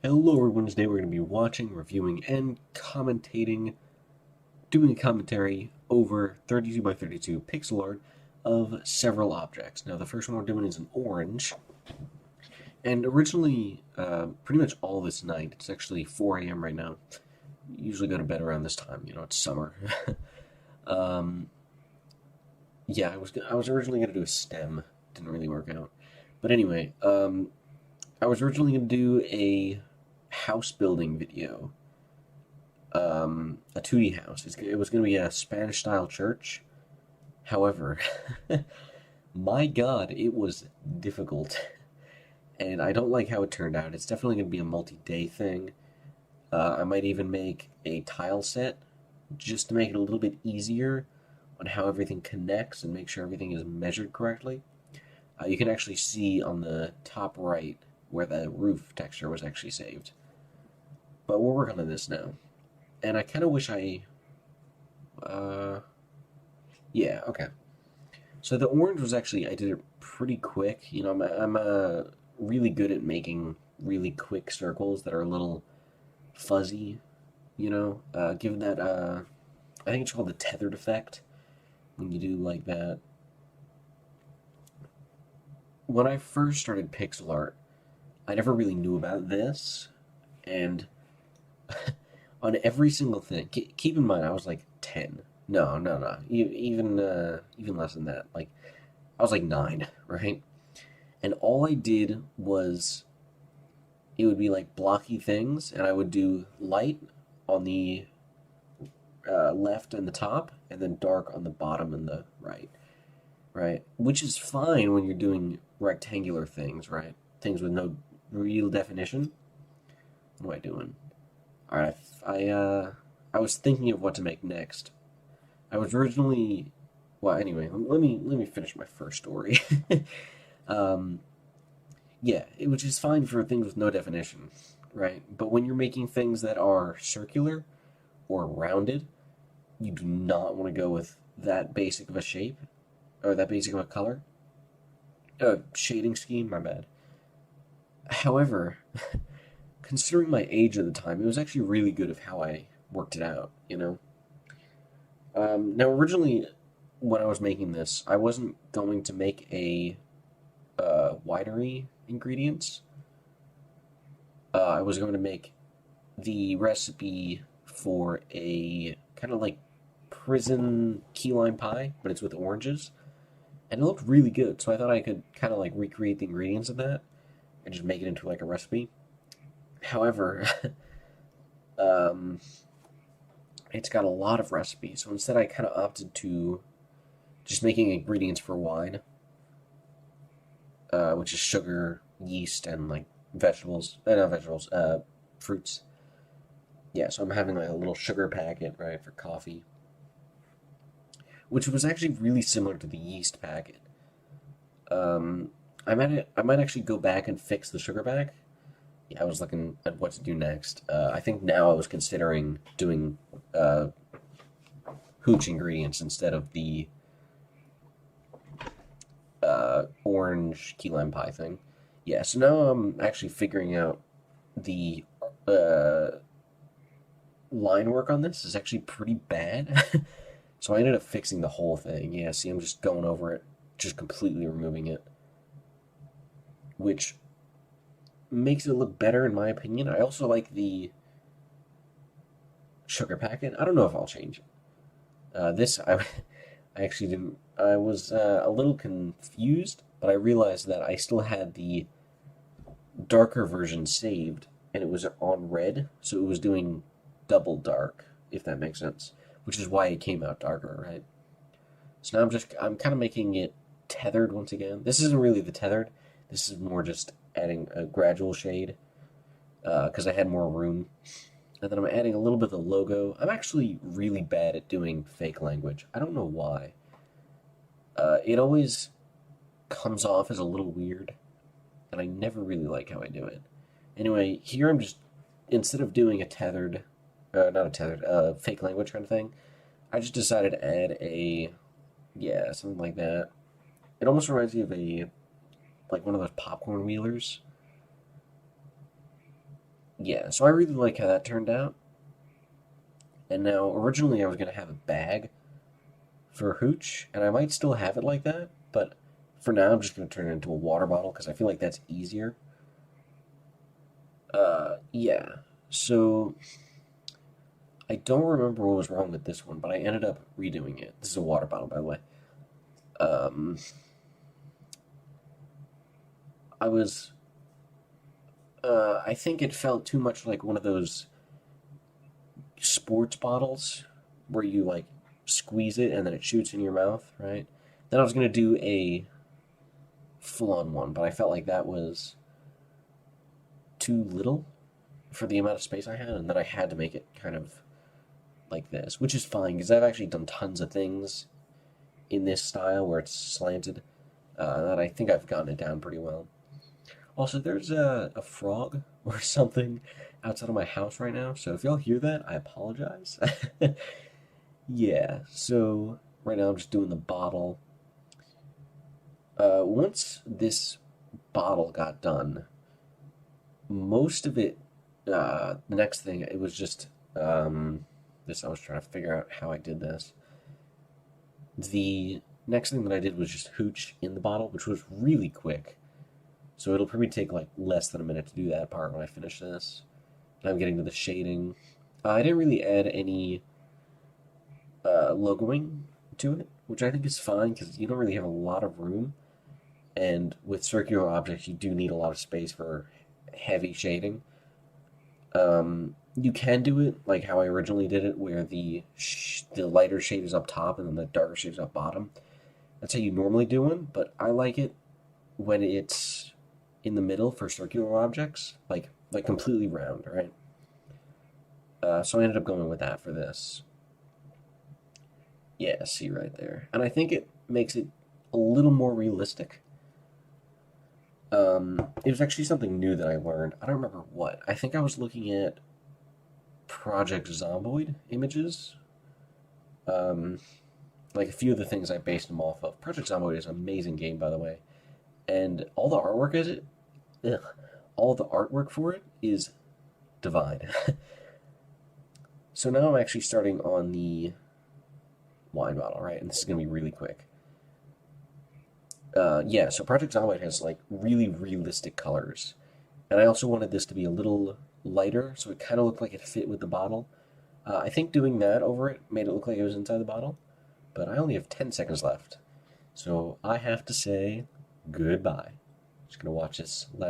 Hello everyone, today we're going to be watching, reviewing, and doing a commentary over 32 by 32 pixel art of several objects. Now the first one we're doing is an orange, and originally, pretty much all this night, it's actually 4 a.m. right now, usually go to bed around this time, it's summer. um, yeah, I was originally going to do a stem, didn't really work out. But anyway, I was originally going to do a house building video, a 2D house. It was going to be a Spanish style church. However, my God, it was difficult, and I don't like how it turned out. It's definitely going to be a multi-day thing. I might even make a tile set just to make it a little bit easier on how everything connects and make sure everything is measured correctly. You can actually see on the top right where the roof texture was actually saved. But we're working on this now. And I kind of wish yeah, okay. So the orange was actually, I did it pretty quick. I'm really good at making really quick circles that are a little fuzzy, given that, I think it's called the tethered effect, when you do like that. When I first started pixel art, I never really knew about this, and on every single thing, keep in mind I was like 10. No, no, no, even less than that. Like, I was like 9, right? And all I did was, it would be like blocky things, and I would do light on the left and the top, and then dark on the bottom and the right, right? Which is fine when you're doing rectangular things, right? Things with no real definition. What am I doing? All right, I was thinking of what to make next. I was originally, well, anyway, let me finish my first story. um, yeah, which is fine for things with no definition, right? But when you're making things that are circular or rounded, you do not want to go with that basic of a shape or that basic of a color. Shading scheme, my bad. However, considering my age at the time, it was actually really good of how I worked it out. Now, originally, when I was making this, I wasn't going to make a winery ingredients. I was going to make the recipe for a kind of like prison key lime pie, but it's with oranges, and it looked really good. So I thought I could kind of like recreate the ingredients of that and just make it into like a recipe. However, um, it's got a lot of recipes, so instead I kind of opted to just making ingredients for wine, which is sugar, yeast, and like vegetables, not vegetables, fruits. Yeah, so I'm having like a little sugar packet, right, for coffee, which was actually really similar to the yeast packet. Um, I might actually go back and fix the sugar pack. Yeah, I was looking at what to do next. I think now I was considering doing hooch ingredients instead of the orange key lime pie thing. Yeah, so now I'm actually figuring out the uh, line work on this is actually pretty bad. So I ended up fixing the whole thing. Yeah, see, I'm just going over it, just completely removing it, which makes it look better in my opinion. I also like the sugar packet. I don't know if I'll change it. I actually didn't. I was a little confused, but I realized that I still had the darker version saved, and it was on red, so it was doing double dark, if that makes sense. Which is why it came out darker, right? So now I'm kind of making it tethered once again. This isn't really the tethered. This is more just adding a gradual shade, because I had more room. And then I'm adding a little bit of the logo. I'm actually really bad at doing fake language. I don't know why. It always comes off as a little weird, and I never really like how I do it. Anyway, here I'm just, instead of doing a tethered, not a tethered, fake language kind of thing, I just decided to add yeah, something like that. It almost reminds me of like one of those popcorn wheelers. yeah, so I really like how that turned out. And now, originally I was going to have a bag for Hooch, and I might still have it like that, but for now I'm just going to turn it into a water bottle because I feel like that's easier. Yeah. So, I don't remember what was wrong with this one, but I ended up redoing it. This is a water bottle, by the way. Um, I was, I think it felt too much like one of those sports bottles where you like squeeze it and then it shoots in your mouth, right? Then I was gonna do a full-on one, but I felt like that was too little for the amount of space I had, and then I had to make it kind of like this, which is fine because I've actually done tons of things in this style where it's slanted, that I think I've gotten it down pretty well. Also, there's a frog or something outside of my house right now, so if y'all hear that, I apologize. Yeah, so right now I'm just doing the bottle. Once this bottle got done, most of it, the next thing, it was just, this, I was trying to figure out how I did this. The next thing that I did was just hooch in the bottle, which was really quick. So it'll probably take like less than a minute to do that part when I finish this. And I'm getting to the shading. I didn't really add any logoing to it, which I think is fine because you don't really have a lot of room. And with circular objects, you do need a lot of space for heavy shading. You can do it like how I originally did it, where the lighter shade is up top and then the darker shade is up bottom. That's how you normally do one, but I like it when it's in the middle for circular objects, like completely round, right? So I ended up going with that for this. Yeah, see right there, and I think it makes it a little more realistic. It was actually something new that I learned. I don't remember what. I think I was looking at Project Zomboid images. Um, like a few of the things I based them off of. Project Zomboid is an amazing game, by the way, and all the artwork is it. Ugh, all the artwork for it is divine. So now I'm actually starting on the wine bottle, right? And this is gonna be really quick. Yeah, so Project Zomboid has like really realistic colors, and I also wanted this to be a little lighter, so it kind of looked like it fit with the bottle. I think doing that over it made it look like it was inside the bottle, but I only have 10 seconds left, so I have to say goodbye. Just gonna watch this.